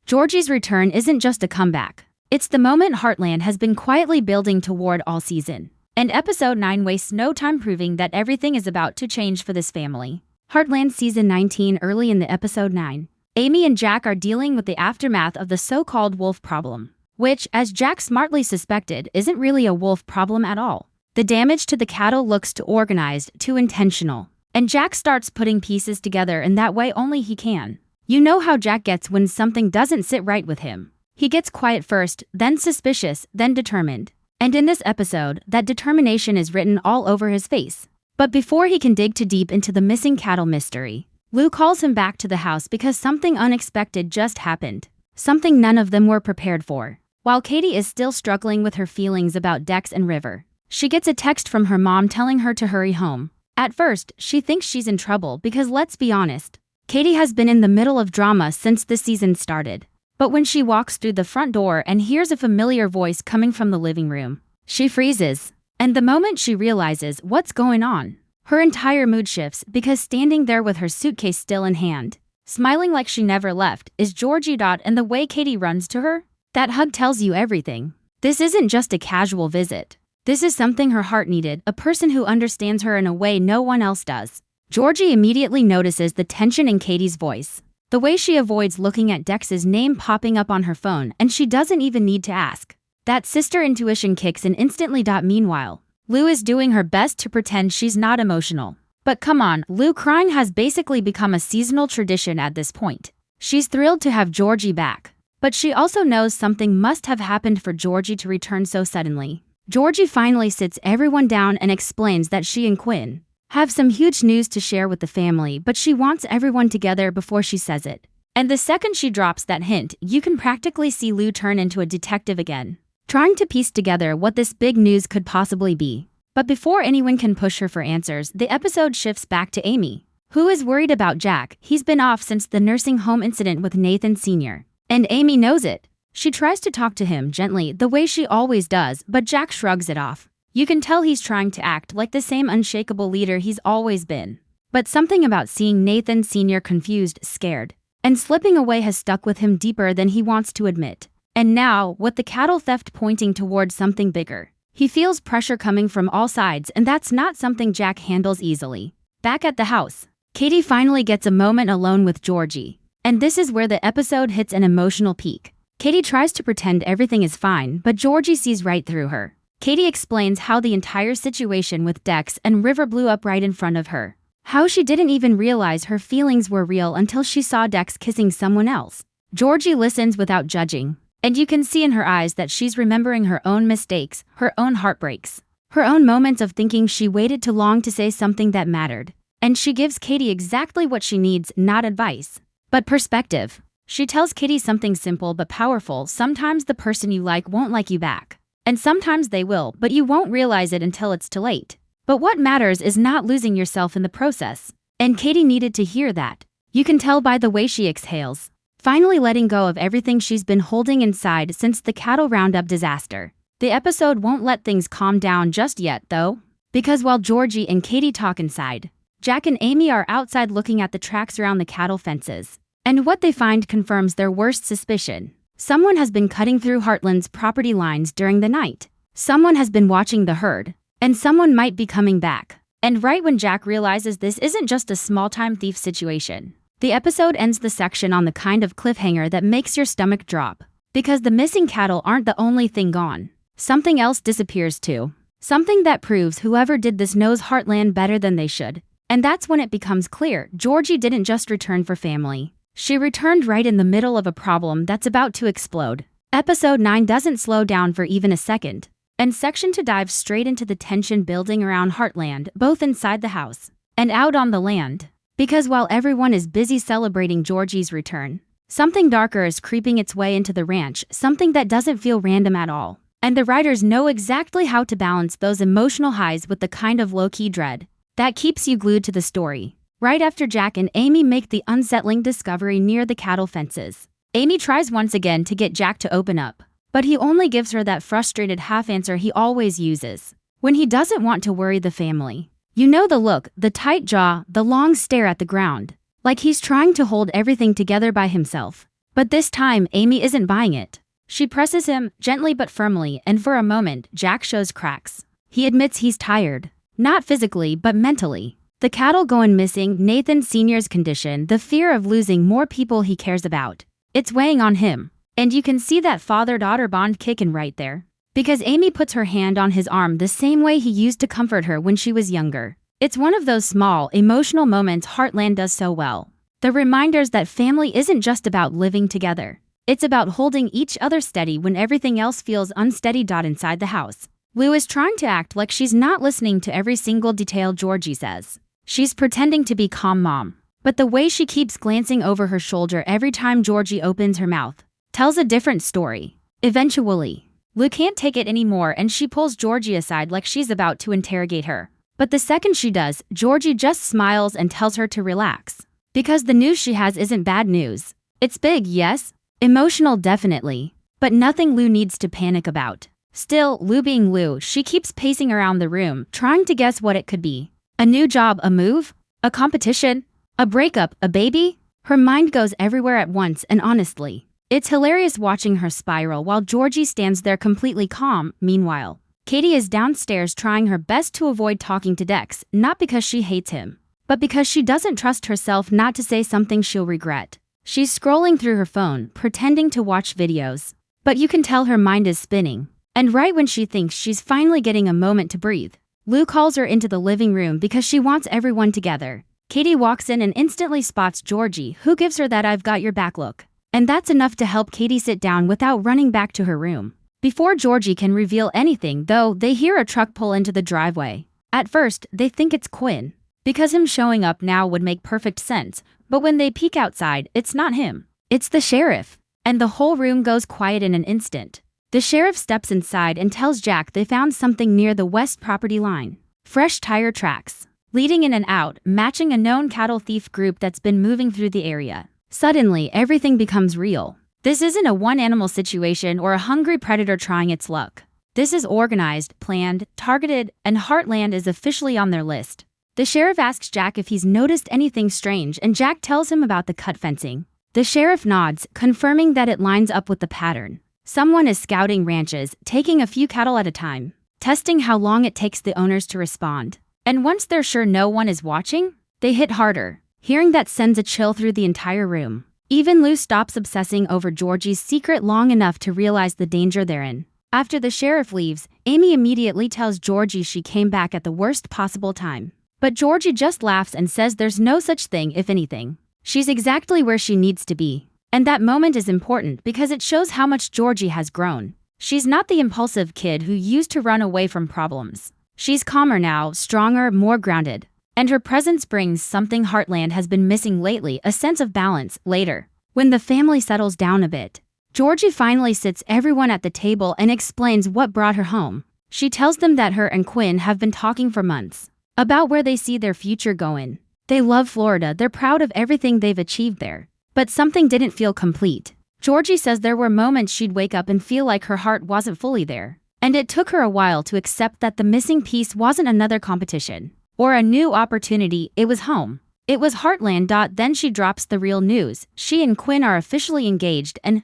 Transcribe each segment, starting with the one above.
Georgie's return isn't just a comeback. It's the moment Heartland has been quietly building toward all season. And episode 9 wastes no time proving that everything is about to change for this family. Heartland season 19. Early in the episode 9, Amy and Jack are dealing with the aftermath of the so-called wolf problem, which, as Jack smartly suspected, isn't really a wolf problem at all. The damage to the cattle looks too organized, too intentional. And Jack starts putting pieces together in that way only he can. You know how Jack gets when something doesn't sit right with him. He gets quiet first, then suspicious, then determined. And in this episode, that determination is written all over his face. But before he can dig too deep into the missing cattle mystery, Lou calls him back to the house because something unexpected just happened. Something none of them were prepared for. While Katie is still struggling with her feelings about Dex and River, she gets a text from her mom telling her to hurry home. At first, she thinks she's in trouble because, let's be honest, Katie has been in the middle of drama since the season started. But when she walks through the front door and hears a familiar voice coming from the living room, she freezes. And the moment she realizes what's going on, her entire mood shifts because standing there with her suitcase still in hand, smiling like she never left, is Georgie. And the way Katie runs to her, that hug tells you everything. This isn't just a casual visit. This is something her heart needed, a person who understands her in a way no one else does. Georgie immediately notices the tension in Katie's voice, the way she avoids looking at Dex's name popping up on her phone, and she doesn't even need to ask. That sister intuition kicks in instantly. Meanwhile, Lou is doing her best to pretend she's not emotional. But come on, Lou crying has basically become a seasonal tradition at this point. She's thrilled to have Georgie back, but she also knows something must have happened for Georgie to return so suddenly. Georgie finally sits everyone down and explains that she and Quinn have some huge news to share with the family, but she wants everyone together before she says it. And the second she drops that hint, you can practically see Lou turn into a detective again, trying to piece together what this big news could possibly be. But before anyone can push her for answers, the episode shifts back to Amy, who is worried about Jack. He's been off since the nursing home incident with Nathan Sr., and Amy knows it. She tries to talk to him gently, the way she always does, but Jack shrugs it off. You can tell he's trying to act like the same unshakable leader he's always been. But something about seeing Nathan Sr. confused, scared, and slipping away has stuck with him deeper than he wants to admit. And now, with the cattle theft pointing towards something bigger, he feels pressure coming from all sides, and that's not something Jack handles easily. Back at the house, Katie finally gets a moment alone with Georgie. And this is where the episode hits an emotional peak. Katie tries to pretend everything is fine, but Georgie sees right through her. Katie explains how the entire situation with Dex and River blew up right in front of her. How she didn't even realize her feelings were real until she saw Dex kissing someone else. Georgie listens without judging, and you can see in her eyes that she's remembering her own mistakes, her own heartbreaks, her own moments of thinking she waited too long to say something that mattered. And she gives Katie exactly what she needs, not advice, but perspective. She tells Katie something simple but powerful: sometimes the person you like won't like you back. And sometimes they will, but you won't realize it until it's too late. But what matters is not losing yourself in the process. And Katie needed to hear that. You can tell by the way she exhales, finally letting go of everything she's been holding inside since the cattle roundup disaster. The episode won't let things calm down just yet, though, because while Georgie and Katie talk inside, Jack and Amy are outside looking at the tracks around the cattle fences. And what they find confirms their worst suspicion. Someone has been cutting through Heartland's property lines during the night. Someone has been watching the herd. And someone might be coming back. And right when Jack realizes this isn't just a small-time thief situation, the episode ends the section on the kind of cliffhanger that makes your stomach drop. Because the missing cattle aren't the only thing gone. Something else disappears too. Something that proves whoever did this knows Heartland better than they should. And that's when it becomes clear Georgie didn't just return for family. She returned right in the middle of a problem that's about to explode. Episode 9 doesn't slow down for even a second. And Section 2 dives straight into the tension building around Heartland, both inside the house and out on the land. Because while everyone is busy celebrating Georgie's return, something darker is creeping its way into the ranch, something that doesn't feel random at all. And the writers know exactly how to balance those emotional highs with the kind of low-key dread that keeps you glued to the story. Right after Jack and Amy make the unsettling discovery near the cattle fences, Amy tries once again to get Jack to open up, but he only gives her that frustrated half-answer he always uses when he doesn't want to worry the family. You know the look, the tight jaw, the long stare at the ground, like he's trying to hold everything together by himself. But this time, Amy isn't buying it. She presses him, gently but firmly, and for a moment, Jack shows cracks. He admits he's tired. Not physically, but mentally. The cattle going missing, Nathan Sr.'s condition, the fear of losing more people he cares about. It's weighing on him. And you can see that father-daughter bond kicking right there. Because Amy puts her hand on his arm the same way he used to comfort her when she was younger. It's one of those small, emotional moments Heartland does so well. The reminders that family isn't just about living together. It's about holding each other steady when everything else feels unsteady. Inside the house, Lou is trying to act like she's not listening to every single detail Georgie says. She's pretending to be calm mom. But the way she keeps glancing over her shoulder every time Georgie opens her mouth tells a different story. Eventually, Lou can't take it anymore and she pulls Georgie aside like she's about to interrogate her. But the second she does, Georgie just smiles and tells her to relax. Because the news she has isn't bad news. It's big, yes. Emotional, definitely. But nothing Lou needs to panic about. Still, Lou being Lou, she keeps pacing around the room, trying to guess what it could be. A new job, a move? A competition? A breakup, a baby? Her mind goes everywhere at once, and honestly, it's hilarious watching her spiral while Georgie stands there completely calm. Meanwhile, Katie is downstairs trying her best to avoid talking to Dex, not because she hates him, but because she doesn't trust herself not to say something she'll regret. She's scrolling through her phone, pretending to watch videos. But you can tell her mind is spinning. And right when she thinks she's finally getting a moment to breathe, Lou calls her into the living room because she wants everyone together. Katie walks in and instantly spots Georgie, who gives her that "I've got your back" look. And that's enough to help Katie sit down without running back to her room. Before Georgie can reveal anything, though, they hear a truck pull into the driveway. At first, they think it's Quinn, because him showing up now would make perfect sense, but when they peek outside, it's not him. It's the sheriff. And the whole room goes quiet in an instant. The sheriff steps inside and tells Jack they found something near the west property line. Fresh tire tracks, leading in and out, matching a known cattle thief group that's been moving through the area. Suddenly, everything becomes real. This isn't a one-animal situation or a hungry predator trying its luck. This is organized, planned, targeted, and Heartland is officially on their list. The sheriff asks Jack if he's noticed anything strange, and Jack tells him about the cut fencing. The sheriff nods, confirming that it lines up with the pattern. Someone is scouting ranches, taking a few cattle at a time, testing how long it takes the owners to respond. And once they're sure no one is watching, they hit harder. Hearing that sends a chill through the entire room. Even Lou stops obsessing over Georgie's secret long enough to realize the danger they're in. After the sheriff leaves, Amy immediately tells Georgie she came back at the worst possible time. But Georgie just laughs and says there's no such thing. If anything, she's exactly where she needs to be. And that moment is important because it shows how much Georgie has grown. She's not the impulsive kid who used to run away from problems. She's calmer now, stronger, more grounded. And her presence brings something Heartland has been missing lately, a sense of balance. Later, when the family settles down a bit, Georgie finally sits everyone at the table and explains what brought her home. She tells them that her and Quinn have been talking for months about where they see their future going. They love Florida, they're proud of everything they've achieved there. But something didn't feel complete. Georgie says there were moments she'd wake up and feel like her heart wasn't fully there. And it took her a while to accept that the missing piece wasn't another competition or a new opportunity, it was home. It was Heartland. Then she drops the real news. She and Quinn are officially engaged and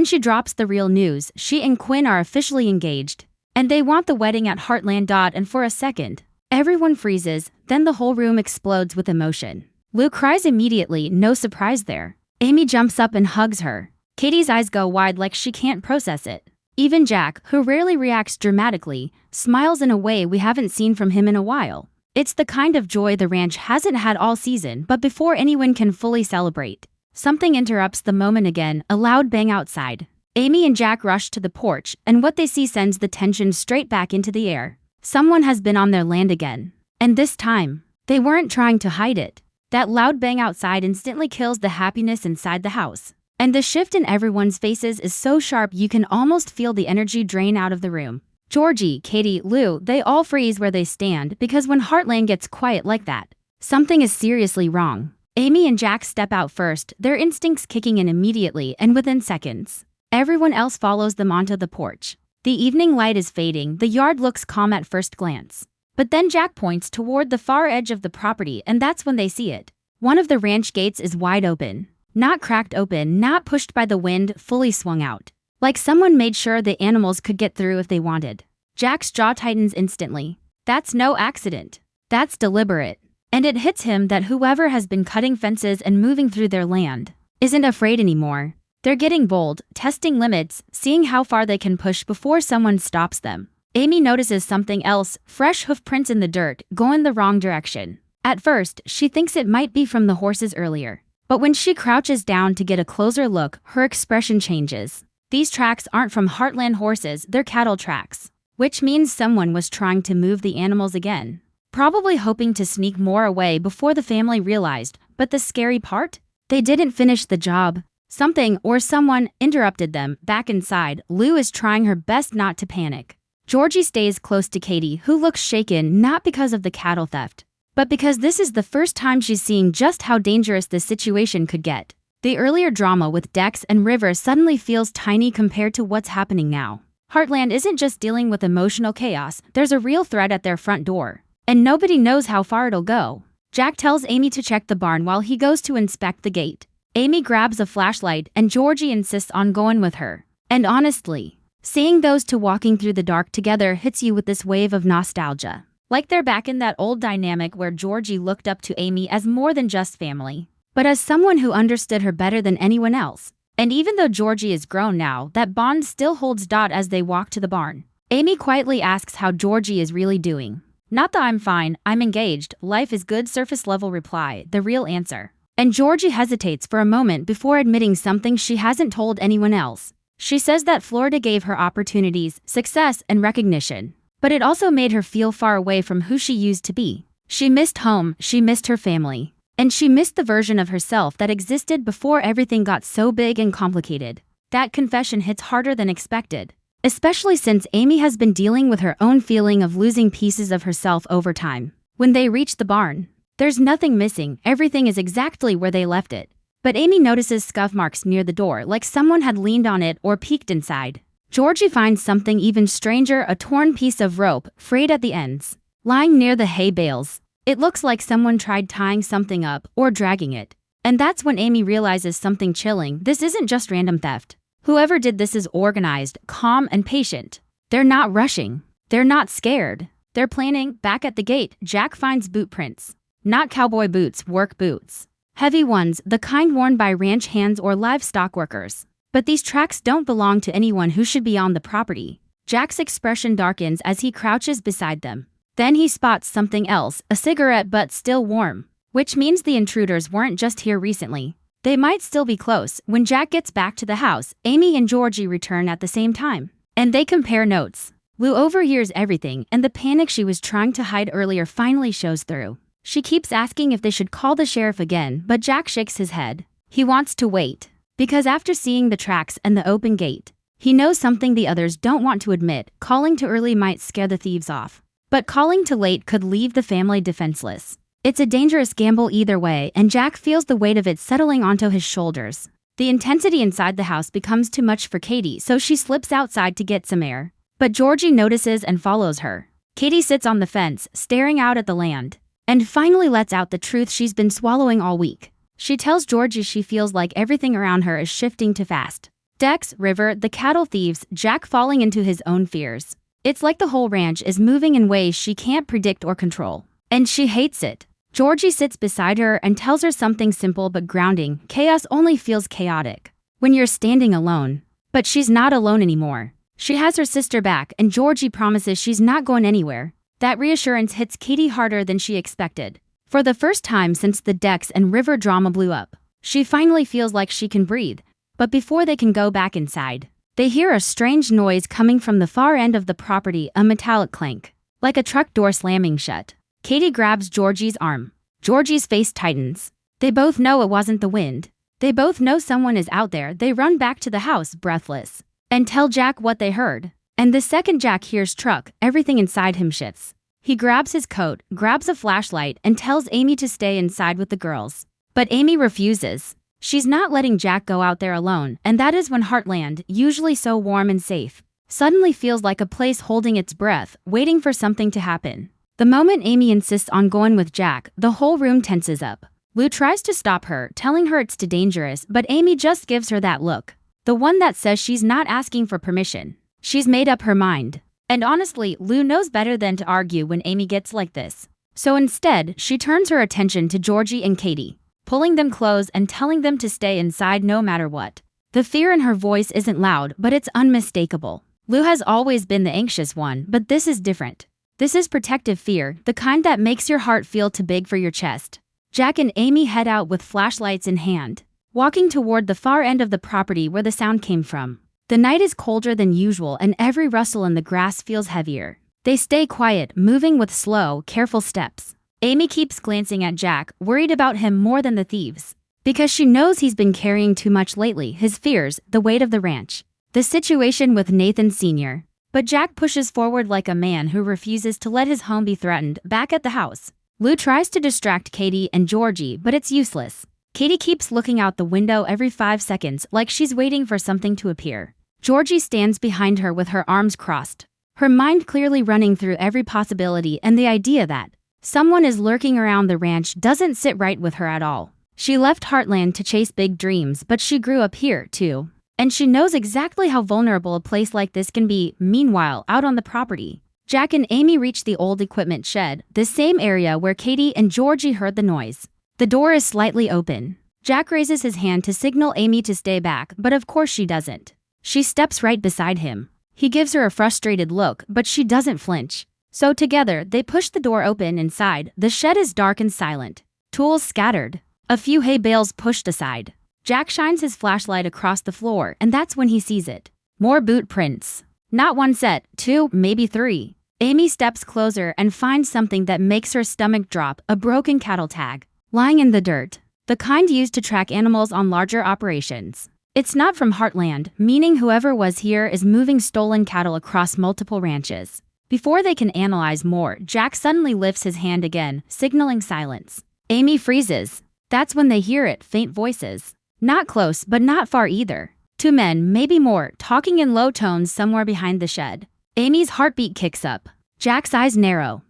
she drops the real news. She and Quinn are officially engaged. And they want the wedding at Heartland. And for a second, everyone freezes, then the whole room explodes with emotion. Lou cries immediately, no surprise there. Amy jumps up and hugs her. Katie's eyes go wide like she can't process it. Even Jack, who rarely reacts dramatically, smiles in a way we haven't seen from him in a while. It's the kind of joy the ranch hasn't had all season, but before anyone can fully celebrate, something interrupts the moment again, a loud bang outside. Amy and Jack rush to the porch, and what they see sends the tension straight back into the air. Someone has been on their land again. And this time, they weren't trying to hide it. That loud bang outside instantly kills the happiness inside the house. And the shift in everyone's faces is so sharp you can almost feel the energy drain out of the room. Georgie, Katie, Lou, they all freeze where they stand because when Heartland gets quiet like that, something is seriously wrong. Amy and Jack step out first, their instincts kicking in immediately, and within seconds, everyone else follows them onto the porch. The evening light is fading, the yard looks calm at first glance. But then Jack points toward the far edge of the property, and that's when they see it. One of the ranch gates is wide open. Not cracked open, not pushed by the wind, fully swung out. Like someone made sure the animals could get through if they wanted. Jack's jaw tightens instantly. That's no accident. That's deliberate. And it hits him that whoever has been cutting fences and moving through their land isn't afraid anymore. They're getting bold, testing limits, seeing how far they can push before someone stops them. Amy notices something else, fresh hoof prints in the dirt, going the wrong direction. At first, she thinks it might be from the horses earlier. But when she crouches down to get a closer look, her expression changes. These tracks aren't from Heartland horses, they're cattle tracks. Which means someone was trying to move the animals again. Probably hoping to sneak more away before the family realized, but the scary part? They didn't finish the job. Something or someone interrupted them. Back inside, Lou is trying her best not to panic. Georgie stays close to Katie, who looks shaken not because of the cattle theft, but because this is the first time she's seeing just how dangerous this situation could get. The earlier drama with Dex and River suddenly feels tiny compared to what's happening now. Heartland isn't just dealing with emotional chaos, there's a real threat at their front door. And nobody knows how far it'll go. Jack tells Amy to check the barn while he goes to inspect the gate. Amy grabs a flashlight and Georgie insists on going with her. And honestly, seeing those two walking through the dark together hits you with this wave of nostalgia. Like they're back in that old dynamic where Georgie looked up to Amy as more than just family, but as someone who understood her better than anyone else. And even though Georgie is grown now, that bond still holds. As they walk to the barn, Amy quietly asks how Georgie is really doing. Not the "I'm fine, I'm engaged, life is good" surface level reply, the real answer. And Georgie hesitates for a moment before admitting something she hasn't told anyone else. She says that Florida gave her opportunities, success, and recognition. But it also made her feel far away from who she used to be. She missed home, she missed her family. And she missed the version of herself that existed before everything got so big and complicated. That confession hits harder than expected. Especially since Amy has been dealing with her own feeling of losing pieces of herself over time. When they reach the barn, there's nothing missing, everything is exactly where they left it. But Amy notices scuff marks near the door, like someone had leaned on it or peeked inside. Georgie finds something even stranger, a torn piece of rope, frayed at the ends, lying near the hay bales. It looks like someone tried tying something up or dragging it. And that's when Amy realizes something chilling. This isn't just random theft. Whoever did this is organized, calm, and patient. They're not rushing. They're not scared. They're planning. Back at the gate, Jack finds boot prints. Not cowboy boots, work boots. Heavy ones, the kind worn by ranch hands or livestock workers. But these tracks don't belong to anyone who should be on the property. Jack's expression darkens as he crouches beside them. Then he spots something else, a cigarette but still warm. Which means the intruders weren't just here recently. They might still be close. When Jack gets back to the house, Amy and Georgie return at the same time. And they compare notes. Lou overhears everything, and the panic she was trying to hide earlier finally shows through. She keeps asking if they should call the sheriff again, but Jack shakes his head. He wants to wait. Because after seeing the tracks and the open gate, he knows something the others don't want to admit. Calling too early might scare the thieves off. But calling too late could leave the family defenseless. It's a dangerous gamble either way, and Jack feels the weight of it settling onto his shoulders. The intensity inside the house becomes too much for Katie, so she slips outside to get some air. But Georgie notices and follows her. Katie sits on the fence, staring out at the land, and finally lets out the truth she's been swallowing all week. She tells Georgie she feels like everything around her is shifting too fast. Dex, River, the cattle thieves, Jack falling into his own fears. It's like the whole ranch is moving in ways she can't predict or control. And she hates it. Georgie sits beside her and tells her something simple but grounding. Chaos only feels chaotic when you're standing alone. But she's not alone anymore. She has her sister back, and Georgie promises she's not going anywhere. That reassurance hits Katie harder than she expected. For the first time since the Dex and River drama blew up, she finally feels like she can breathe. But before they can go back inside, they hear a strange noise coming from the far end of the property, a metallic clank, like a truck door slamming shut. Katie grabs Georgie's arm. Georgie's face tightens. They both know it wasn't the wind. They both know someone is out there. They run back to the house, breathless, and tell Jack what they heard. And the second Jack hears truck, everything inside him shifts. He grabs his coat, grabs a flashlight, and tells Amy to stay inside with the girls. But Amy refuses. She's not letting Jack go out there alone, and that is when Heartland, usually so warm and safe, suddenly feels like a place holding its breath, waiting for something to happen. The moment Amy insists on going with Jack, the whole room tenses up. Lou tries to stop her, telling her it's too dangerous, but Amy just gives her that look. The one that says she's not asking for permission. She's made up her mind. And honestly, Lou knows better than to argue when Amy gets like this. So instead, she turns her attention to Georgie and Katie, pulling them close and telling them to stay inside no matter what. The fear in her voice isn't loud, but it's unmistakable. Lou has always been the anxious one, but this is different. This is protective fear, the kind that makes your heart feel too big for your chest. Jack and Amy head out with flashlights in hand, walking toward the far end of the property where the sound came from. The night is colder than usual and every rustle in the grass feels heavier. They stay quiet, moving with slow, careful steps. Amy keeps glancing at Jack, worried about him more than the thieves. Because she knows he's been carrying too much lately, his fears, the weight of the ranch, the situation with Nathan Sr. But Jack pushes forward like a man who refuses to let his home be threatened. Back at the house, Lou tries to distract Katie and Georgie, but it's useless. Katie keeps looking out the window every 5 seconds like she's waiting for something to appear. Georgie stands behind her with her arms crossed, her mind clearly running through every possibility, and the idea that someone is lurking around the ranch doesn't sit right with her at all. She left Heartland to chase big dreams, but she grew up here, too. And she knows exactly how vulnerable a place like this can be. Meanwhile, out on the property, Jack and Amy reach the old equipment shed, the same area where Katie and Georgie heard the noise. The door is slightly open. Jack raises his hand to signal Amy to stay back, but of course she doesn't. She steps right beside him. He gives her a frustrated look, but she doesn't flinch. So together, they push the door open. Inside, the shed is dark and silent. Tools scattered. A few hay bales pushed aside. Jack shines his flashlight across the floor, and that's when he sees it. More boot prints. Not one set, 2, maybe 3. Amy steps closer and finds something that makes her stomach drop, a broken cattle tag, lying in the dirt. The kind used to track animals on larger operations. It's not from Heartland, meaning whoever was here is moving stolen cattle across multiple ranches. Before they can analyze more, Jack suddenly lifts his hand again, signaling silence. Amy freezes. That's when they hear it, faint voices. Not close, but not far either. 2 men, maybe more, talking in low tones somewhere behind the shed. Amy's heartbeat kicks up. Jack's eyes narrow.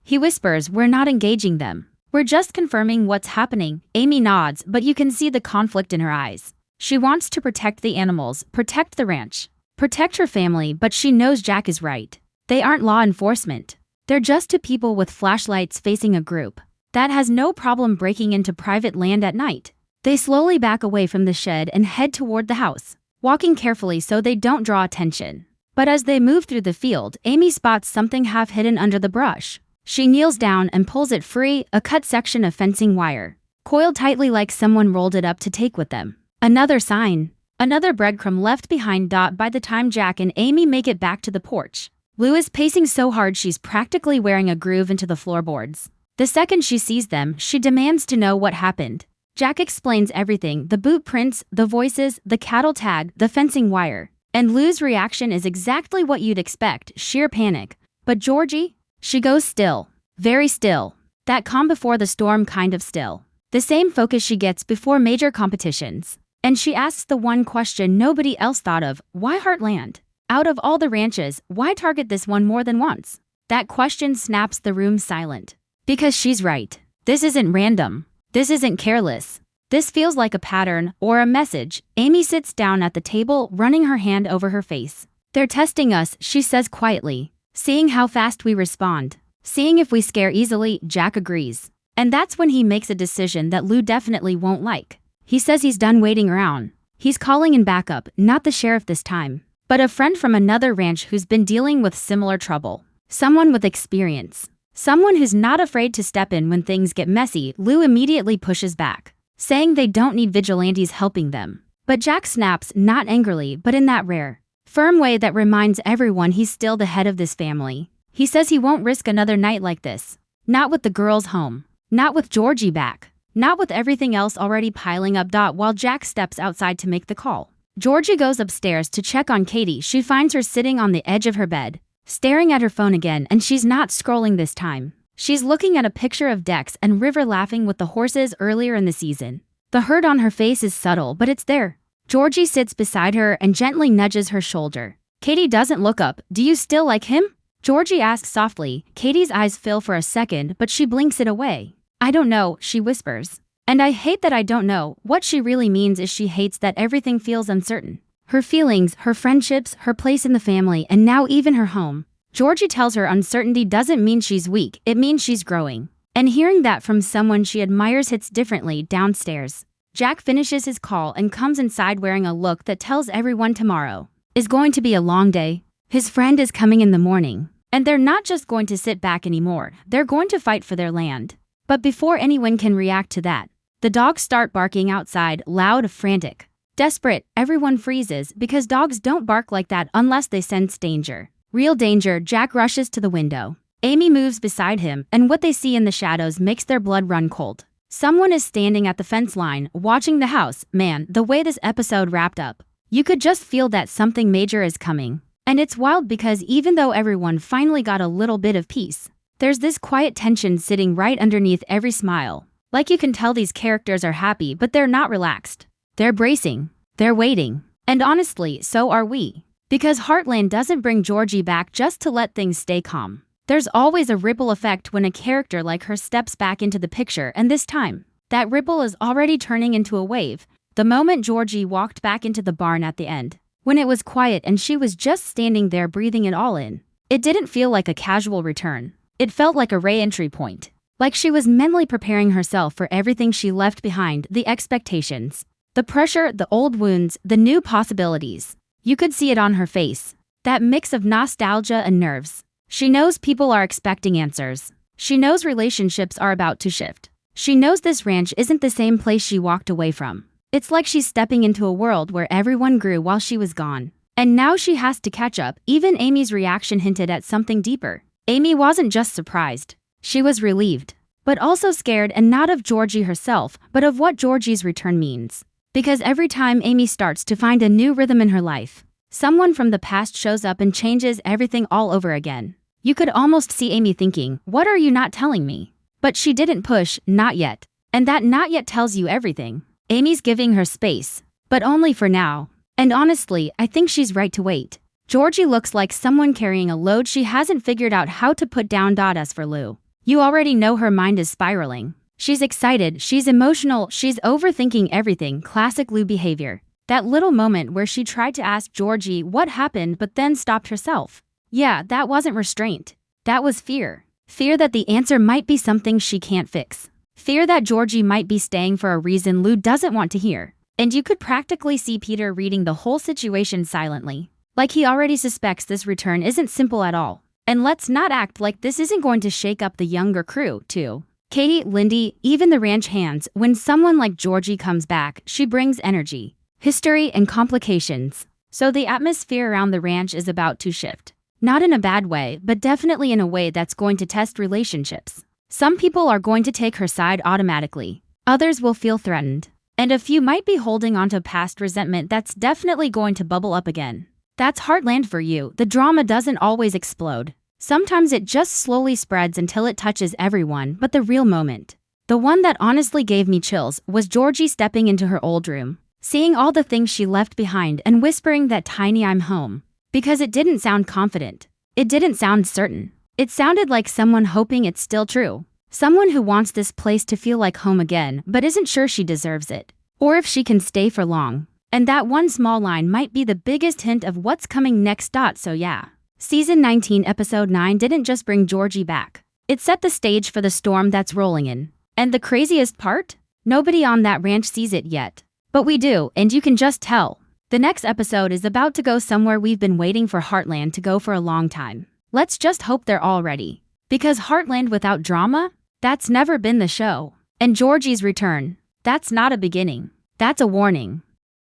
He whispers, "We're not engaging them. We're just confirming what's happening." Amy nods, but you can see the conflict in her eyes. She wants to protect the animals, protect the ranch, protect her family, but she knows Jack is right. They aren't law enforcement. They're just 2 people with flashlights facing a group that has no problem breaking into private land at night. They slowly back away from the shed and head toward the house, walking carefully so they don't draw attention. But as they move through the field, Amy spots something half hidden under the brush. She kneels down and pulls it free, a cut section of fencing wire, coiled tightly like someone rolled it up to take with them. Another sign. Another breadcrumb left behind. By the time Jack and Amy make it back to the porch, Lou is pacing so hard she's practically wearing a groove into the floorboards. The second she sees them, she demands to know what happened. Jack explains everything, the boot prints, the voices, the cattle tag, the fencing wire. And Lou's reaction is exactly what you'd expect, sheer panic. But Georgie? She goes still. Very still. That calm before the storm kind of still. The same focus she gets before major competitions. And she asks the one question nobody else thought of, why Heartland? Out of all the ranches, why target this one more than once? That question snaps the room silent. Because she's right. This isn't random. This isn't careless. This feels like a pattern or a message. Amy sits down at the table, running her hand over her face. They're testing us, she says quietly. Seeing how fast we respond. Seeing if we scare easily. Jack agrees. And that's when he makes a decision that Lou definitely won't like. He says he's done waiting around. He's calling in backup, not the sheriff this time, but a friend from another ranch who's been dealing with similar trouble. Someone with experience. Someone who's not afraid to step in when things get messy. Lou immediately pushes back, saying they don't need vigilantes helping them. But Jack snaps, not angrily, but in that rare, firm way that reminds everyone he's still the head of this family. He says he won't risk another night like this. Not with the girls home. Not with Georgie back. Not with everything else already piling up. While Jack steps outside to make the call, Georgie goes upstairs to check on Katie. She finds her sitting on the edge of her bed, staring at her phone again, and she's not scrolling this time. She's looking at a picture of Dex and River laughing with the horses earlier in the season. The hurt on her face is subtle, but it's there. Georgie sits beside her and gently nudges her shoulder. Katie doesn't look up. "Do you still like him?" Georgie asks softly. Katie's eyes fill for a second, but she blinks it away. "I don't know," she whispers. And I hate that I don't know. What she really means is she hates that everything feels uncertain. Her feelings, her friendships, her place in the family, and now even her home. Georgie tells her uncertainty doesn't mean she's weak, it means she's growing. And hearing that from someone she admires hits differently downstairs. Jack finishes his call and comes inside wearing a look that tells everyone tomorrow is going to be a long day. His friend is coming in the morning. And they're not just going to sit back anymore, they're going to fight for their land. But before anyone can react to that, the dogs start barking outside, loud, frantic. Desperate, everyone freezes because dogs don't bark like that unless they sense danger. Real danger. Jack rushes to the window. Amy moves beside him, and what they see in the shadows makes their blood run cold. Someone is standing at the fence line, watching the house. Man, the way this episode wrapped up, you could just feel that something major is coming. And it's wild because even though everyone finally got a little bit of peace, there's this quiet tension sitting right underneath every smile. Like you can tell these characters are happy, but they're not relaxed. They're bracing. They're waiting. And honestly, so are we. Because Heartland doesn't bring Georgie back just to let things stay calm. There's always a ripple effect when a character like her steps back into the picture, and this time, that ripple is already turning into a wave. The moment Georgie walked back into the barn at the end, when it was quiet and she was just standing there breathing it all in, it didn't feel like a casual return. It felt like a re-entry point. Like she was mentally preparing herself for everything she left behind, the expectations, the pressure, the old wounds, the new possibilities. You could see it on her face. That mix of nostalgia and nerves. She knows people are expecting answers. She knows relationships are about to shift. She knows this ranch isn't the same place she walked away from. It's like she's stepping into a world where everyone grew while she was gone. And now she has to catch up. Even Amy's reaction hinted at something deeper. Amy wasn't just surprised. She was relieved, but also scared, and not of Georgie herself, but of what Georgie's return means. Because every time Amy starts to find a new rhythm in her life, someone from the past shows up and changes everything all over again. You could almost see Amy thinking, "What are you not telling me?" But she didn't push, not yet. And that not yet tells you everything. Amy's giving her space, but only for now. And honestly, I think she's right to wait. Georgie looks like someone carrying a load she hasn't figured out how to put down. As for Lou, you already know her mind is spiraling. She's excited, she's emotional, she's overthinking everything. Classic Lou behavior. That little moment where she tried to ask Georgie what happened but then stopped herself. Yeah, that wasn't restraint. That was fear. Fear that the answer might be something she can't fix. Fear that Georgie might be staying for a reason Lou doesn't want to hear. And you could practically see Peter reading the whole situation silently. Like he already suspects this return isn't simple at all. And let's not act like this isn't going to shake up the younger crew, too. Katie, Lindy, even the ranch hands. When someone like Georgie comes back, she brings energy, history, and complications. So the atmosphere around the ranch is about to shift. Not in a bad way, but definitely in a way that's going to test relationships. Some people are going to take her side automatically. Others will feel threatened. And a few might be holding onto past resentment that's definitely going to bubble up again. That's Heartland for you. The drama doesn't always explode. Sometimes it just slowly spreads until it touches everyone. But the real moment, the one that honestly gave me chills, was Georgie stepping into her old room, seeing all the things she left behind and whispering that tiny "I'm home." Because it didn't sound confident. It didn't sound certain. It sounded like someone hoping it's still true. Someone who wants this place to feel like home again, but isn't sure she deserves it, or if she can stay for long. And that one small line might be the biggest hint of what's coming next. So yeah. Season 19 Episode 9 didn't just bring Georgie back. It set the stage for the storm that's rolling in. And the craziest part? Nobody on that ranch sees it yet. But we do, and you can just tell. The next episode is about to go somewhere we've been waiting for Heartland to go for a long time. Let's just hope they're all ready. Because Heartland without drama? That's never been the show. And Georgie's return? That's not a beginning. That's a warning.